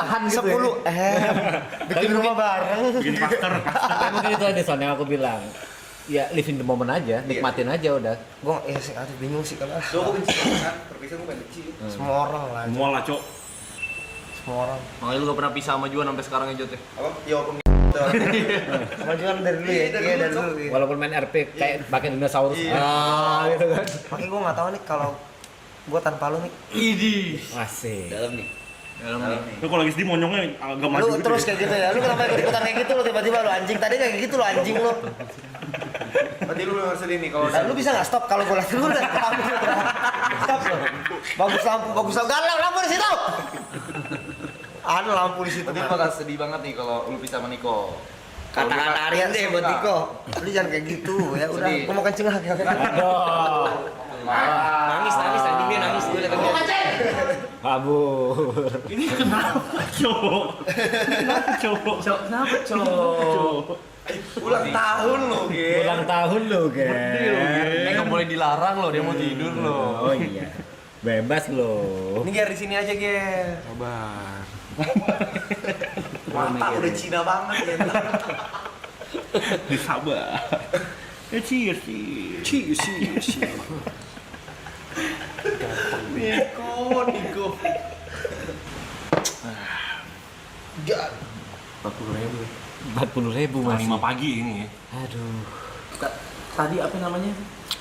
tahan gitu 10 bikin rumah bareng. Bikin klaster. Tapi mungkin itu aja soalnya aku bilang. Ya live in the moment aja, nikmatin aja udah. Gue sih aduh bingung sih kalau Gue benci kan, perpisahan gue pengen benci. semua orang lah. Semua lah, Cok. Semua orang. Makanya lu gak pernah pisah sama Juan sampai sekarang ya Jot ya? Apa? Ya walaupun Kemajuan dari dulu ya. Iya dari dulu. Iya. Walaupun main RP kayak pakai dinosaurus. Gitu kan. Makanya gue nggak tahu nih kalau gue tanpa lu nih. Idih. Asik. Dalam nih. Dalam nih. Lu kalau lagi sedih monyongnya agak maju Lu gitu. terus kayak gitu ya. Lu kenapa ikut-ikutan kayak gitu lu tiba-tiba lu anjing tadi kayak gitu lu anjing lu. berarti lu harus sedih nih kalau Dan lu bisa nggak stop kalau gue lagi lu udah stop lu. Bagus lampu galau lampu di situ. Ada lampu di situ. Tapi lu bakal sedih banget nih kalau lu pisah sama Niko. Kata-kata Aryan deh buat Tiko. Lu jangan kayak gitu ya. Udah, Sedih. gua mau kencing lagi. Aduh. Nangis tadi dia nangis gue liat dia. Kabur. Ini kenapa, Cok? Kenapa, Cok? Kenapa cowok? Ulang tahun lo, Ge. Ulang tahun lo, Gen. Ini gak boleh dilarang loh, dia mau tidur loh. Oh iya. Bebas lo. Ini Ger di sini aja, Ger. Sabar. Mata udah Cina banget ya. Sabar. Cheers. Niko. Gak. 40.000 masih. 5 pagi ini ya. Aduh. Tadi apa namanya?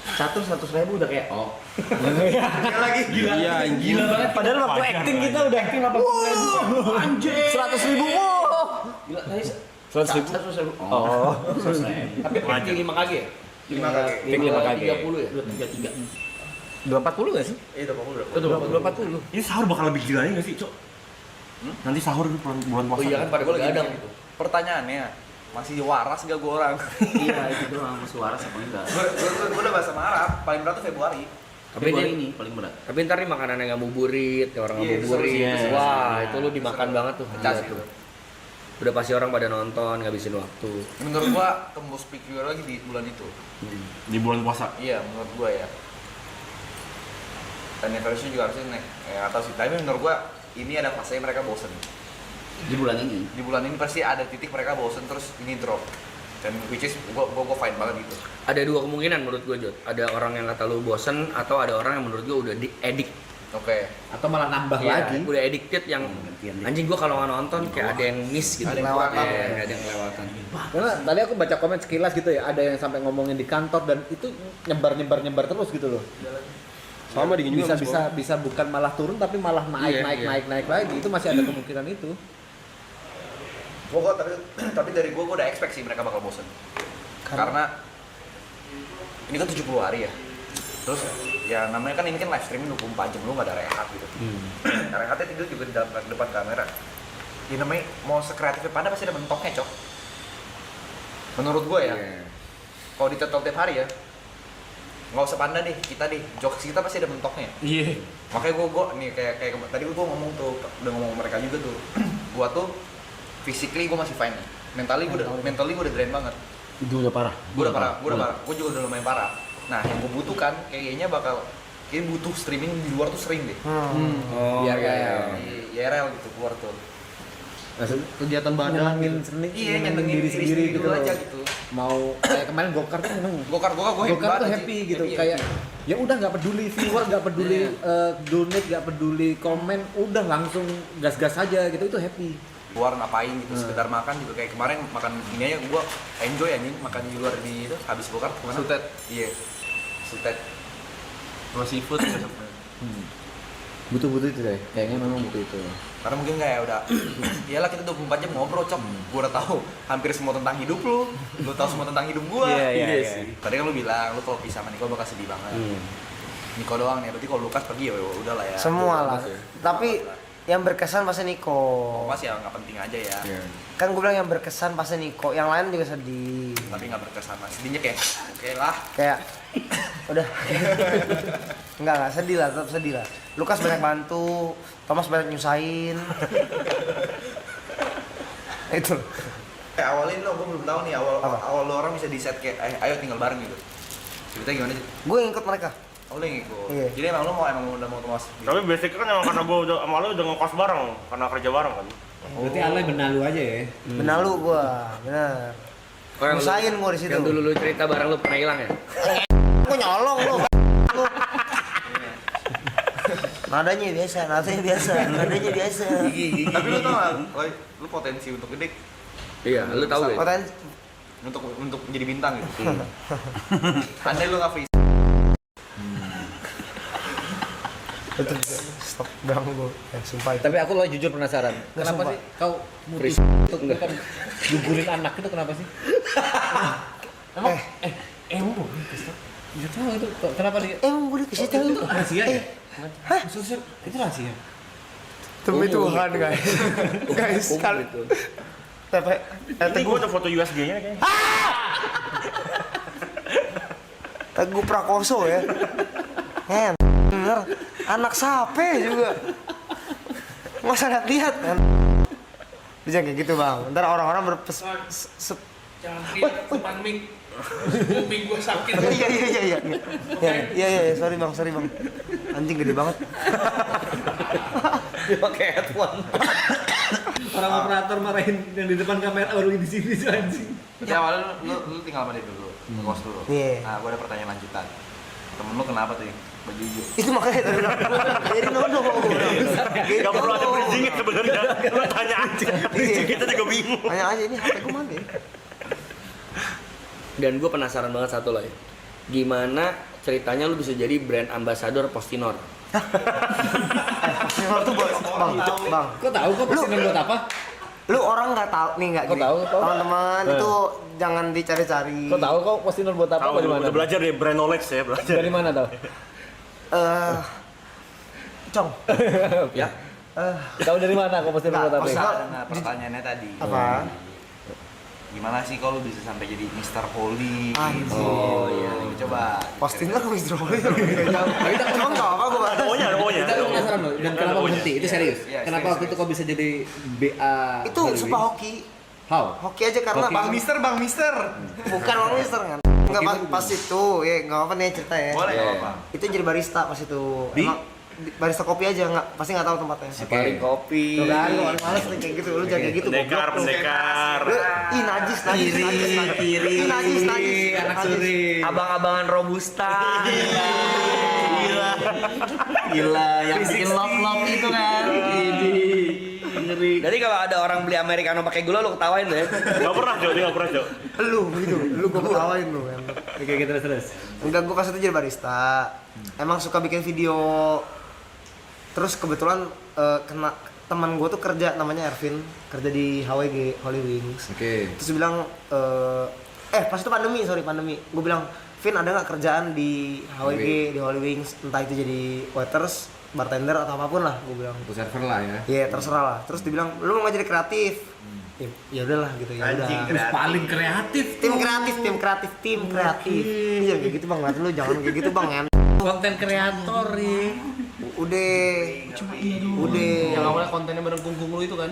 100.000 udah kayak oh. Lagi gila. Iya, Gila banget. Padahal waktu Wajar, acting wajar. kita udah acting 80.000. Anjir. 100.000. Wow. Gila tadi 100.000. 100.000. Oh. Tapi Wajar. 5 kali ya? 5 kali. Pik 5 kali. 30 ya? 233. 240 enggak sih? Iya, udah 240. Ini sahur bakal lebih gila nggak sih, Cok? Nanti sahur itu bulan puasa. Oh iya kan pada Gue lagi begadang. gitu. Pertanyaannya, masih waras gak gue orang? Iya, itu doang masih waras apa enggak? Gue udah bahasa Arab, paling berat tuh Februari. Tapi ini paling berat. Tapi ntar nih makanannya nggak buburit, kayak orang nggak Iya, buburit. iya. Wah, itu lu dimakan banget tuh. Pecah Gila sih tuh. itu. Udah pasti orang pada nonton, ngabisin waktu. Menurut gua tembus peak viewer lagi di bulan itu. Di bulan puasa. Iya, menurut gua ya. Dan anniversary juga harusnya naik. Atau sih, tapi menurut gua ini ada fase mereka bosen. Di bulan ini. Di bulan ini pasti ada titik mereka bosen terus ini drop. Dan which is gua fine banget gitu. Ada dua kemungkinan menurut gue, Jod. Ada orang yang kata lu bosen, atau ada orang yang menurut gue udah addict. Oke. Atau malah nambah Iya, lagi. udah addicted yang anjing gue kalau nggak nonton kayak ada yang miss gitu. Ada yang kelewatan. Ada yang kelewatan. Karena tadi aku baca komen sekilas gitu ya, ada yang sampai ngomongin di kantor dan itu nyebar terus gitu loh. Sama di Bisa bukan malah turun tapi malah Iya. naik lagi. Itu masih ada kemungkinan itu. Gua tapi dari gua udah expect sih mereka bakal bosen. Karena ini kan 70 hari ya. Terus ya namanya kan ini kan live streaming 24 jam, lu nggak ada rehat gitu. Rehatnya tidur juga di depan kamera. Ya namanya mau sekreatif Panda pasti ada mentoknya, Cok. Menurut gua ya. Kalau ditetok tiap hari ya, nggak usah Panda deh, kita deh, jokes kita pasti ada mentoknya. Iya. Makanya gua nih kayak tadi gua ngomong tuh, udah ngomong sama mereka juga tuh. Gua tuh physically gua masih fine. Mentally gua udah drain banget. Itu udah parah. Gue udah parah. Gue juga udah lumayan parah. Nah, yang gue butuhkan kayaknya butuh streaming di luar tuh sering deh. Oh, Iya, Di IRL gitu keluar tuh. kegiatan Nyenengin sendiri, Iya, nyenengin diri sendiri gitu dulu loh. aja gitu. Mau kayak kemarin gokar tuh memang Gokar gue Gokar tuh happy gitu, kayak ya udah nggak peduli viewer, nggak peduli donate, nggak peduli komen, udah langsung gas-gas aja gitu, itu happy. keluar ngapain gitu, sekedar makan juga kayak kemarin makan ini aja gue enjoy anjing makan di luar di itu habis gokar kemana? Sutet. Iya. Sutet. Sama seafood juga. Butuh itu deh, kayaknya memang butuh itu. Karena mungkin kayak udah iyalah kita 24 jam ngobrol, Cok. Gue udah tahu hampir semua tentang hidup lu tahu semua tentang hidup gue. Iya. Sih. Tadi kan lu bilang lu kalau pisah sama Niko bakal sedih banget. Niko doang nih, berarti kalau Lukas pergi ya udah lah ya. Semua lah. Tapi yang berkesan pasti Niko. Pas ya nggak penting aja ya. Kan gue bilang yang berkesan pasti Niko. Yang lain juga sedih. Tapi nggak berkesan mas. Sedihnya kayak oke lah. Kayak udah. Enggak sedih lah, tetap sedih lah. Lukas banyak bantu, Thomas banyak nyusahin. Itu. Kayak awalin lo, gue belum tahu nih Apa? awal lo orang bisa di set kayak ayo tinggal bareng gitu. Ceritanya gimana sih? Gue ngikut mereka. Oh, lu yang ikut. Iya. Jadi emang udah mau kemas. Tapi basicnya kan emang karena gue udah sama lu udah ngekos bareng, karena kerja bareng kan. Berarti Alay benalu aja ya. Benalu gua, bener. Oh, yang lu- Musain gua di situ. Yang dulu lu cerita barang lu pernah hilang ya? Gua nyolong lu. Nadanya biasa, nadanya biasa. Gigi. Tapi lu tau gak, Roy, lu potensi untuk gede Iya, lu tahu ya? Potensi untuk menjadi bintang gitu. Andai lu nggak face. stop ganggu. Sumpah itu. Tapi aku lo jujur penasaran. Kenapa sumpah. sih kau mutus untuk bukan gugurin anak itu kenapa sih? Emang boleh Kristen? Nggak tahu itu kenapa dia? Emang boleh ke situ? Itu rahasia ya? Hah? Maksudnya itu rahasia? Demi Tuhan guys. Guys, kalau Gitu. Nanti gue ada foto USG-nya kayaknya. Teguh Prakoso ya. Bener. Anak sape juga. Masa lihat kan. Bisa kayak gitu bang. Ntar orang-orang berpes. Jangan lihat depan mic. Kuping gue sakit. Iya. Sorry bang. Anjing gede banget. Dia pakai headphone. Orang operator marahin yang di depan kamera baru di sini sih anjing. Ya awalnya lu tinggal sama dia dulu, ngekos dulu. Iya. Nah, gua ada pertanyaan lanjutan. Temen lu kenapa tuh yang baju hijau? Itu makanya tadi bilang. Jadi nono. Gak perlu ada bridging sebenarnya. Lu tanya aja. Kita juga bingung. Tanya aja ini HP gue mana ya? Dan gue penasaran banget satu loh ya. Gimana ceritanya lu bisa jadi brand ambassador Postinor? Postinor tuh buat bang. Kok tahu kok postingan buat apa? Lu orang nggak tahu nih nggak Kok gini. tahu? Teman-teman itu jangan dicari-cari. Kok tahu kok postingan buat apa? Tahu Dari mana? udah belajar deh brand knowledge ya, belajar. Dari mana tahu? Cong. Ya. Tahu dari mana kok postingan buat apa? Postingan. Nah, pertanyaannya tadi. Apa? Gimana sih kalau lu bisa sampai jadi Mr. Holy? Anjing. Oh iya. Coba. Postingan aku hidrolis. Cong nggak apa gue bahas. Ada O-nya. Kita penasaran loh. Dan kenapa berhenti? Itu serius. Iya, Kenapa serius, waktu itu kok bisa jadi BA? Itu Hollywood? sumpah hoki. How? Hoki aja karena Hoki. Bang Bang Mister. bukan Bang Mister kan. Enggak pas itu, ya nggak apa nih cerita ya. Boleh Iya. enggak apa? Itu jadi barista pas itu. Di? Emang barista kopi aja pasti nggak tahu tempatnya. Paling kopi. Tuh kan, lu paling males nih kayak gitu, lu jangan kayak gitu. Pendekar, goblok lu. pendekar. Lu, ih najis. Kiri. Ih najis. Anak Najis. suri. Abang-abangan robusta. Gila, yang bikin love itu kan. Ngeri. Jadi kalau ada orang beli americano pakai gula lu ketawain deh. Gak pernah, Jo. Dia gak pernah, Jo. Lu gitu, lu gua ketawain lu kan. Oke, kita terus. Enggak, gua pas itu jadi barista. Emang suka bikin video. Terus kebetulan kena teman gua tuh kerja namanya Ervin, kerja di HWG Holy Wings. Oke. Terus dia bilang pas itu pandemi. Gua bilang, "Vin, ada nggak kerjaan di HWG, di Holy Wings, entah itu jadi waiters, bartender atau apapun lah," gua bilang. Untuk server lah ya. Iya, terserah lah. Terus dia bilang, "Lu mau nggak jadi kreatif?" Ya udahlah gitu ya udah. Paling kreatif. Tim kreatif. Iya kayak gitu bang, lu jangan kayak gitu bang ya. Konten kreator nih. Udah. Yang awalnya kontennya bareng kungkung lu itu kan?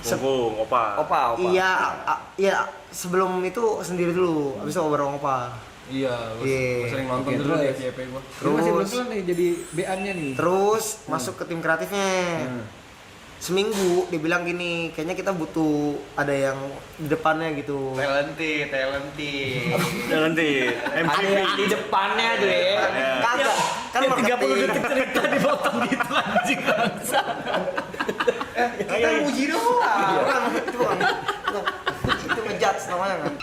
Punggung, opa. Opa. Iya, sebelum itu sendiri dulu, abis itu bareng opa. Iya, Iya. gue sering nonton Oke, dulu di terus. FYP gue. Terus masih belum Terus. kelar nih jadi BA-nya nih. Terus masuk ke tim kreatifnya. Seminggu dia bilang gini, kayaknya kita butuh ada yang di depannya gitu. Talented. Nanti MVP. Di depannya tuh ya. Kagak, kan marketing. cerita dipotong gitu anjing bangsa. Kita muji doang. Bukan. Itu ngejudge namanya kan.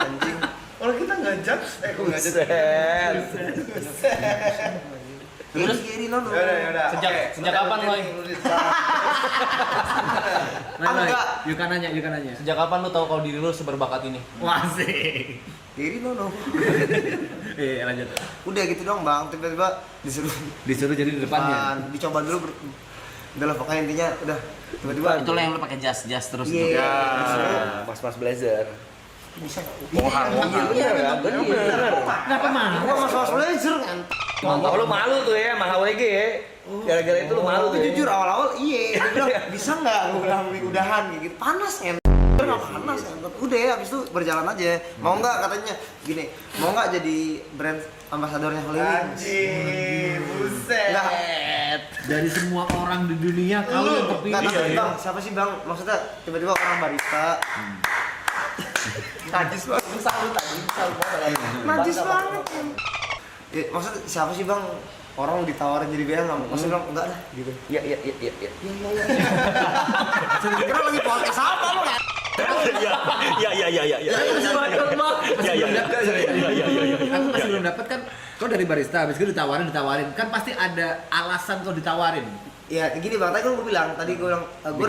Anjing. Orang kita nggak judge, kok nggak judge? Terus gini nono. Yaudah. Sejak kapan, Loy? Enggak. Yuk kan nanya. Sejak kapan lu tahu kalau diri lu seberbakat ini? Wah sih. Gini nono. Iya lanjut. Udah gitu dong bang, tiba-tiba Disuruh jadi di depannya. dicoba dulu udah lah pokoknya intinya udah tiba-tiba Itulah yang lu pakai jas terus. iya Mas blazer. bisa Iya, bener. Kenapa mah? gua mas blazer kan Oh, lu malu tuh ya sama HWG ya. Gara-gara itu lu malu tuh. jujur awal-awal iya dia bilang bisa nggak gua bilang udahan kayak gitu panas kan Nggak panas ya. Udah ya, habis itu berjalan aja. Mau nggak katanya gini, mau nggak jadi brand ambasadornya Holy Wings? Anjir, buset. Nggak. Dari semua orang di dunia kau yang Nggak, kepilih. tapi bang, siapa sih bang? Maksudnya tiba-tiba orang barista. Najis banget, salut tadi, salut banget. Najis banget. Ya, maksudnya siapa sih bang? Orang ditawarin jadi BM nggak? Maksudnya bilang enggak dah gitu. Iya. Kira lagi podcast apa lo? Iya. Aku masih belum dapat kan. Kau dari barista, habis itu ditawarin. Kan pasti ada alasan kau ditawarin. Ya gini bang, tadi kan gue bilang, gue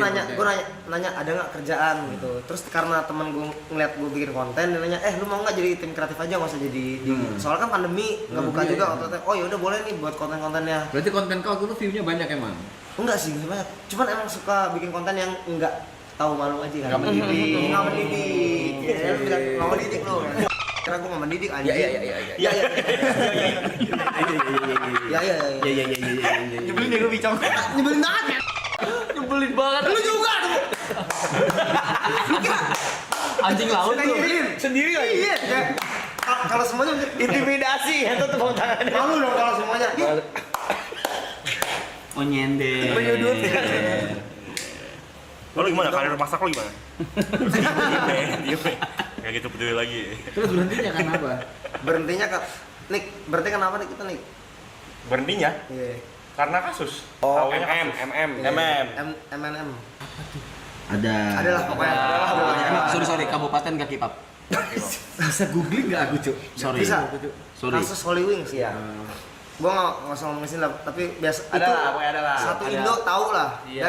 nanya ada nggak kerjaan gitu. Terus karena temen gue ngeliat gue bikin konten, dia nanya, lu mau nggak jadi tim kreatif aja, nggak usah jadi soalnya kan pandemi nggak buka Iya, juga iya. waktu itu. Oh ya udah boleh nih buat konten-kontennya. Berarti konten kau tuh view-nya banyak emang. Enggak sih, nggak banyak. Cuman emang suka bikin konten yang nggak tahu malu aja kan. Nggak mendidik. Nggak mendidik. Ya, lu bilang nggak mendidik lo. Karena gue nggak mendidik anjing. Iya. Iya. Nyebelin deh gue bicong. Nyebelin banget. Nyebelin banget. Lu juga tuh. Anjing laut Kita nyebelin. Sendiri lagi. Iya. Ya. Kalau semuanya Intimidasi, itu tepung tangannya. malu dong kalau semuanya. Oh nyender. Menyudut. Lo gimana? Karir masak lo gimana? Diem. Kayak gitu peduli lagi. Terus berhentinya karena apa? Berhentinya ke Nick, berhenti kenapa nih kita Nick? Berhentinya Iya. karena kasus. Oh, Taunya kasus. MM. MNM. Ada. Adalah pokoknya. Adalah. Sorry, kabupaten kaki pap. Bisa googling nggak aku cuk? Sorry. Bisa. Sorry. Kasus Holy Wings ya. Gua nggak usah ngomongin sini lah, tapi biasa Ada itu lah, pokoknya ada lah. satu Ada. Indo tahu lah. Iya.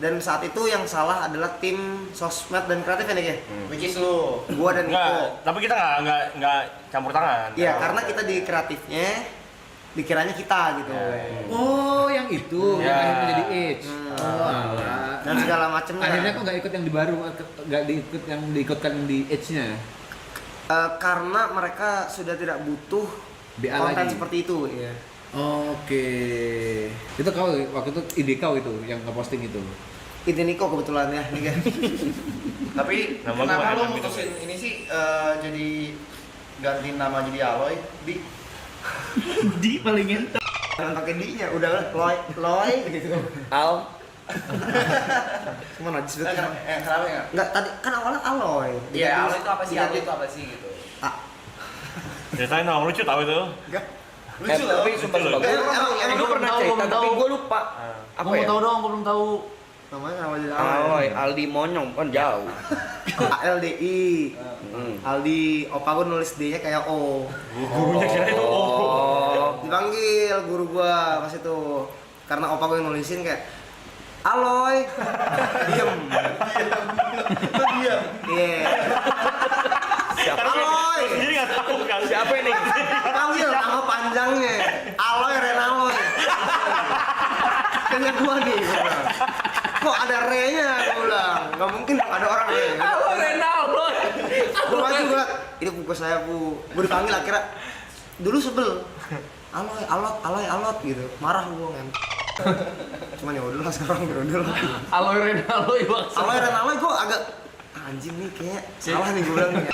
Dan saat itu yang salah adalah tim sosmed dan kreatif ya Nick ya. Which is lu. Gua dan Niko. Enggak, tapi kita nggak campur tangan. Iya, karena kita di kreatifnya dikiranya kita gitu. Oh, yang itu, yang akhirnya jadi Edge. Oh, alah. Dan segala macamnya. Akhirnya kok nggak ikut yang di baru, nggak diikut yang diikutkan di Edge-nya. Karena mereka sudah tidak butuh BA konten lagi. seperti itu. Iya. Oke. Itu kau waktu itu ide kau itu yang ngeposting itu. Itu Niko kebetulan ya, Nick ya. Tapi Nama kenapa gua lu MM gitu. mutusin ini sih jadi ganti nama jadi Aloy? Di paling entar. Jangan pakai D-nya, udah lah, Loy gitu. Al. Cuma najis banget. Kenapa ya? Enggak, tadi kan awalnya Aloy. Iya, Aloy itu apa sih? Diganti- Aloy itu apa sih gitu? Ceritain dong, lucu tahu itu. Enggak. Lucu loh. Tapi sumpah Lucu loh. Emang gue pernah cerita, tapi gue lupa. Apa ya? dong, belum tahu. namanya nama jadi Aloy, Aldi Monyong kan jauh. ALDI. Aldi, opa gue nulis D-nya kayak O. Gurunya kira itu Oh. Dipanggil guru gua pas itu. Karena opa gue yang nulisin kayak Aloy. Diem. Diam. Iya. Karena Aloy. sendiri nggak tahu kan. Siapa ini? Panggil nama panjangnya. Aloy Renaloy. Kayaknya gua nih. Gua bilang. Kok ada re-nya? Gua bilang. Gak mungkin dong ada orang re. Aloy Renaldo. Gua maju gua. Ini buku saya bu. Gua dipanggil akhirnya. Dulu sebel. Aloy alot gitu. Marah gua kan. Cuman ya udah lah sekarang udah lah. Aloy Renaldo maksudnya. Aloy Renaloy gua agak anjing nih kayaknya salah nih gua bilang nih.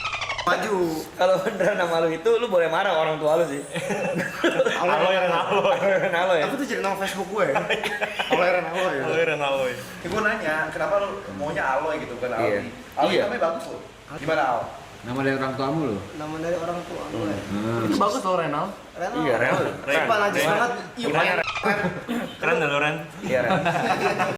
Maju. Kalau beneran nama lu itu, lu boleh marah orang tua lu sih. Aloy Renaloy. Aloy Renaldo ya? Tapi itu jadi nama Facebook gue. Aloy Renaloy. Aloy Renaloy. Ya, gue nanya, kenapa lu maunya Aloy gitu bukan Iya. Aldi? Aldi Iya. namanya bagus loh. Gimana Al? Nama dari orang tuamu loh. Nama dari orang tua gue. Itu bagus loh Renal. Renal. Iya, Renal. Sumpah najis banget. Keren dah lo Ren. Iya, Renal.